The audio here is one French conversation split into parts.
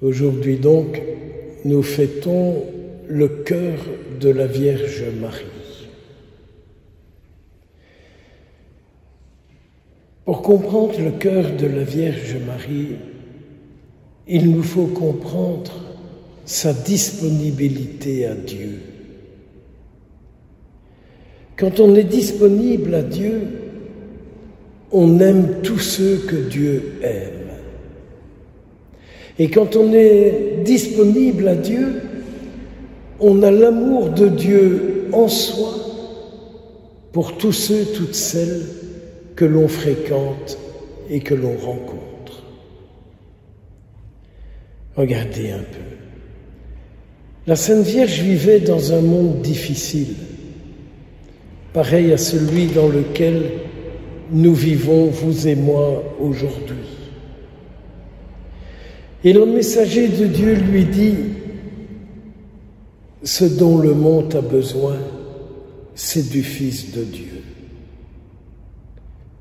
Aujourd'hui donc, nous fêtons le cœur de la Vierge Marie. Pour comprendre le cœur de la Vierge Marie, il nous faut comprendre sa disponibilité à Dieu. Quand on est disponible à Dieu, on aime tous ceux que Dieu aime. Et quand on est disponible à Dieu, on a l'amour de Dieu en soi pour tous ceux, toutes celles que l'on fréquente et que l'on rencontre. Regardez un peu. La Sainte Vierge vivait dans un monde difficile, pareil à celui dans lequel nous vivons, vous et moi, aujourd'hui. Et le messager de Dieu lui dit « Ce dont le monde a besoin, c'est du Fils de Dieu. »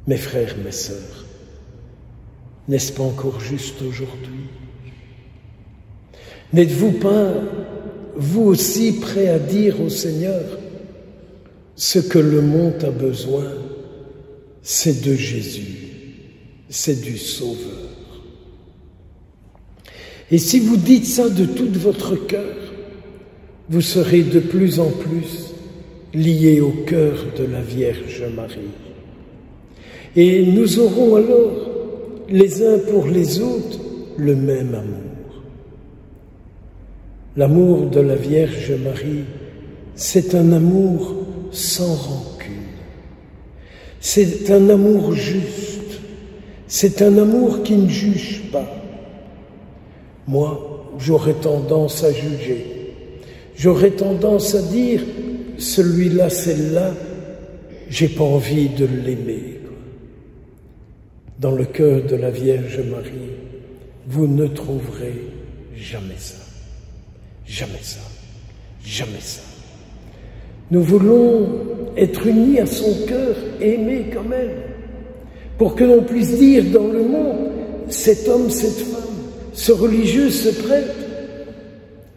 Mes frères, mes sœurs, n'est-ce pas encore juste aujourd'hui? N'êtes-vous pas, vous aussi, prêts à dire au Seigneur « Ce que le monde a besoin, c'est de Jésus, c'est du Sauveur. » Et si vous dites ça de tout votre cœur, vous serez de plus en plus liés au cœur de la Vierge Marie. Et nous aurons alors, les uns pour les autres, le même amour. L'amour de la Vierge Marie, c'est un amour sans rancune. C'est un amour juste. C'est un amour qui ne juge pas. Moi, j'aurais tendance à juger. J'aurais tendance à dire, celui-là, celle-là, j'ai pas envie de l'aimer. Dans le cœur de la Vierge Marie, vous ne trouverez jamais ça. Jamais ça. Jamais ça. Nous voulons être unis à son cœur, aimés comme elle, pour que l'on puisse dire dans le monde, cet homme, cette femme, ce religieux, ce prêtre,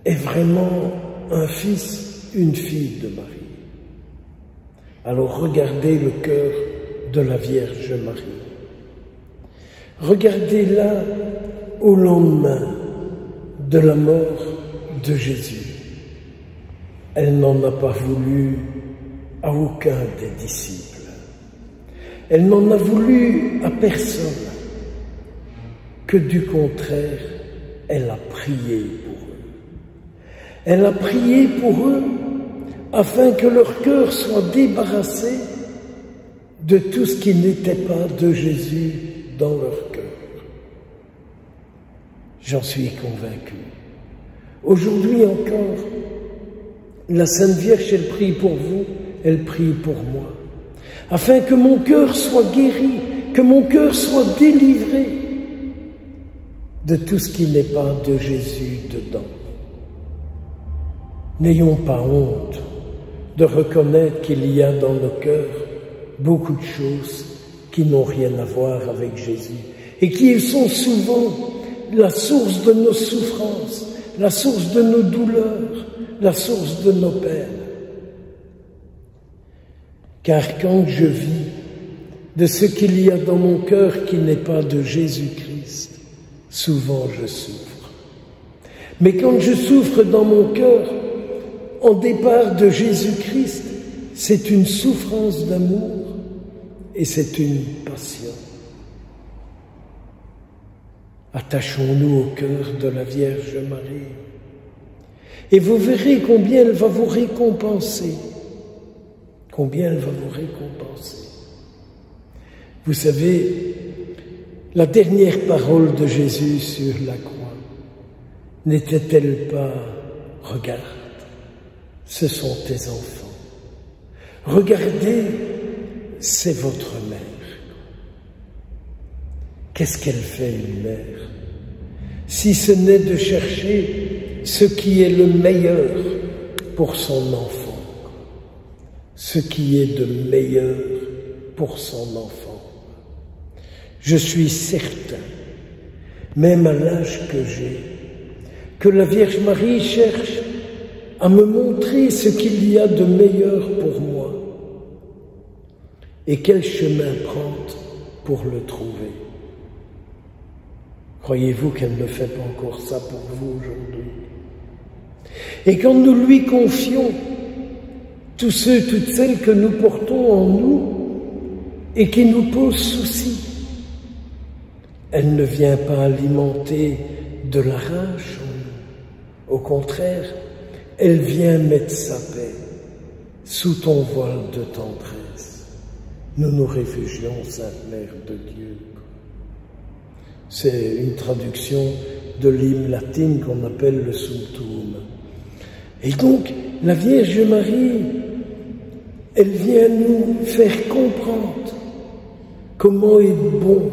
est vraiment un fils, une fille de Marie. Alors regardez le cœur de la Vierge Marie. Regardez-la au lendemain de la mort de Jésus. Elle n'en a pas voulu à aucun des disciples. Elle n'en a voulu à personne, que du contraire, elle a prié pour eux. Elle a prié pour eux afin que leur cœur soit débarrassé de tout ce qui n'était pas de Jésus dans leur cœur. J'en suis convaincu. Aujourd'hui encore, la Sainte Vierge, elle prie pour vous, elle prie pour moi, afin que mon cœur soit guéri, que mon cœur soit délivré de tout ce qui n'est pas de Jésus dedans. N'ayons pas honte de reconnaître qu'il y a dans nos cœurs beaucoup de choses qui n'ont rien à voir avec Jésus et qui sont souvent la source de nos souffrances, la source de nos douleurs, la source de nos peines. Car quand je vis de ce qu'il y a dans mon cœur qui n'est pas de Jésus-Christ, souvent je souffre. Mais quand je souffre dans mon cœur, en départ de Jésus-Christ, c'est une souffrance d'amour et c'est une passion. Attachons-nous au cœur de la Vierge Marie et vous verrez combien elle va vous récompenser. Combien elle va vous récompenser. Vous savez, la dernière parole de Jésus sur la croix n'était-elle pas « Regarde, ce sont tes enfants. Regardez, c'est votre mère. » Qu'est-ce qu'elle fait, une mère, si ce n'est de chercher ce qui est le meilleur pour son enfant, ce qui est de meilleur pour son enfant. Je suis certain, même à l'âge que j'ai, que la Vierge Marie cherche à me montrer ce qu'il y a de meilleur pour moi et quel chemin prendre pour le trouver. Croyez-vous qu'elle ne fait pas encore ça pour vous aujourd'hui? Et quand nous lui confions tous ceux, toutes celles que nous portons en nous et qui nous posent souci, elle ne vient pas alimenter de la rage en nous. Au contraire, elle vient mettre sa paix sous ton voile de tendresse. Nous nous réfugions, Sainte Mère de Dieu. C'est une traduction de l'hymne latine qu'on appelle le Sumptuum. Et donc, la Vierge Marie, elle vient nous faire comprendre comment être bon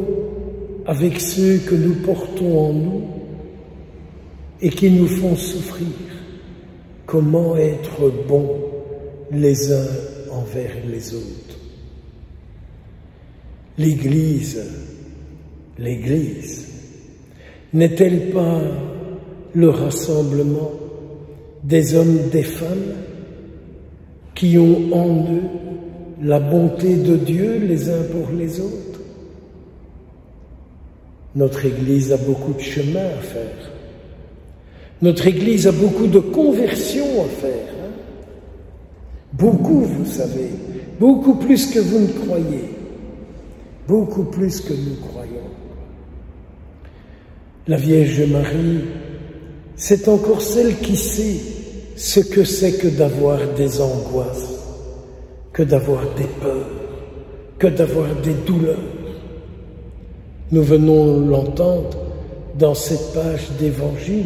avec ceux que nous portons en nous et qui nous font souffrir. Comment être bon les uns envers les autres. L'Église n'est-elle pas le rassemblement des hommes, des femmes qui ont en eux la bonté de Dieu les uns pour les autres? Notre Église a beaucoup de chemin à faire. Notre Église a beaucoup de conversions à faire. Beaucoup, vous savez, beaucoup plus que vous ne croyez, beaucoup plus que nous croyons. La Vierge Marie, c'est encore celle qui sait ce que c'est que d'avoir des angoisses, que d'avoir des peurs, que d'avoir des douleurs. Nous venons l'entendre dans cette page d'Évangile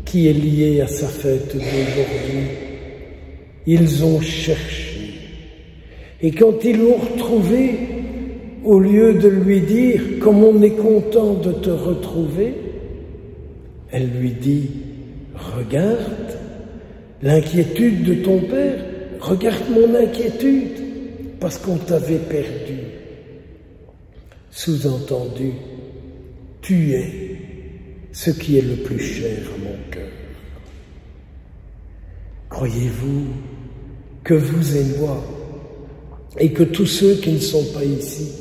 qui est liée à sa fête d'aujourd'hui. Ils ont cherché. Et quand ils l'ont retrouvé, au lieu de lui dire « Comme on est content de te retrouver », elle lui dit « Regarde l'inquiétude de ton père, regarde mon inquiétude, parce qu'on t'avait perdu. » Sous-entendu, tu es ce qui est le plus cher à mon cœur. Croyez-vous que vous et moi, et que tous ceux qui ne sont pas ici,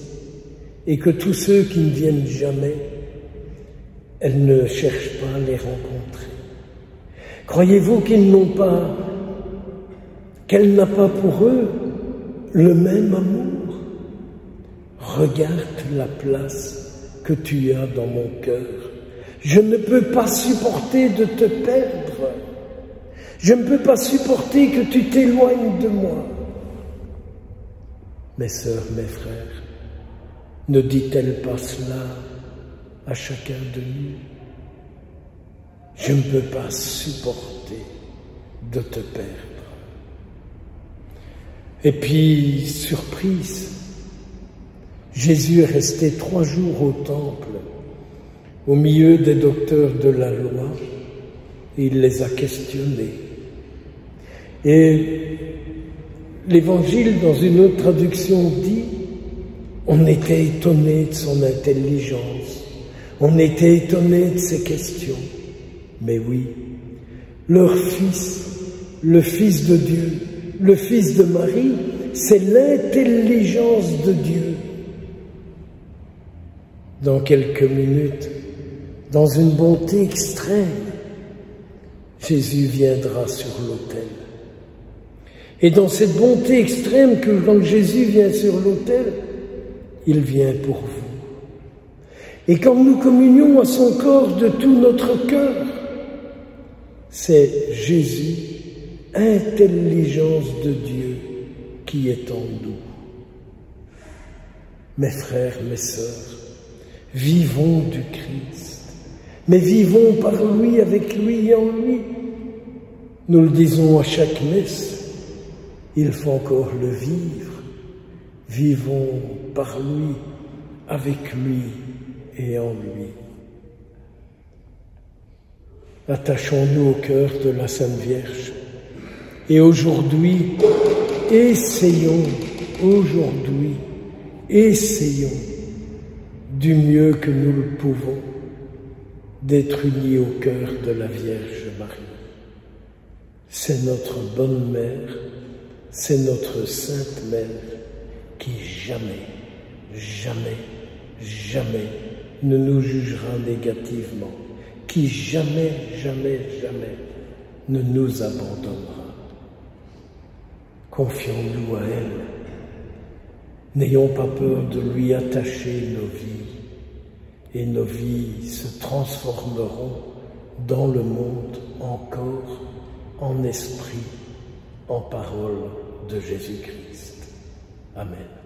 et que tous ceux qui ne viennent jamais, elle ne cherche pas à les rencontrer? Croyez-vous qu'ils n'ont pas, qu'elle n'a pas pour eux le même amour? Regarde la place que tu as dans mon cœur. Je ne peux pas supporter de te perdre. Je ne peux pas supporter que tu t'éloignes de moi. Mes sœurs, mes frères, ne dit-elle pas cela à chacun de nous? Je ne peux pas supporter de te perdre. Et puis, surprise, Jésus est resté 3 jours au temple, au milieu des docteurs de la loi, et il les a questionnés. Et l'Évangile, dans une autre traduction, dit « On était étonné de son intelligence, on était étonné de ses questions. » Mais oui, leur Fils, le Fils de Dieu, le Fils de Marie, c'est l'intelligence de Dieu. Dans quelques minutes, dans une bonté extrême, Jésus viendra sur l'autel. Et dans cette bonté extrême que quand Jésus vient sur l'autel, il vient pour vous. Et quand nous communions à son corps de tout notre cœur, c'est Jésus, intelligence de Dieu, qui est en nous. Mes frères, mes sœurs, vivons du Christ, mais vivons par lui, avec lui et en lui. Nous le disons à chaque messe, il faut encore le vivre. Vivons par lui, avec lui et en lui. Attachons-nous au cœur de la Sainte Vierge. Et aujourd'hui, essayons du mieux que nous le pouvons d'être unis au cœur de la Vierge Marie. C'est notre bonne mère, c'est notre sainte mère qui jamais, jamais, jamais ne nous jugera négativement, qui jamais, jamais, jamais ne nous abandonnera. Confions-nous à elle. N'ayons pas peur de lui attacher nos vies, et nos vies se transformeront dans le monde en corps, en esprit, en parole de Jésus-Christ. Amen.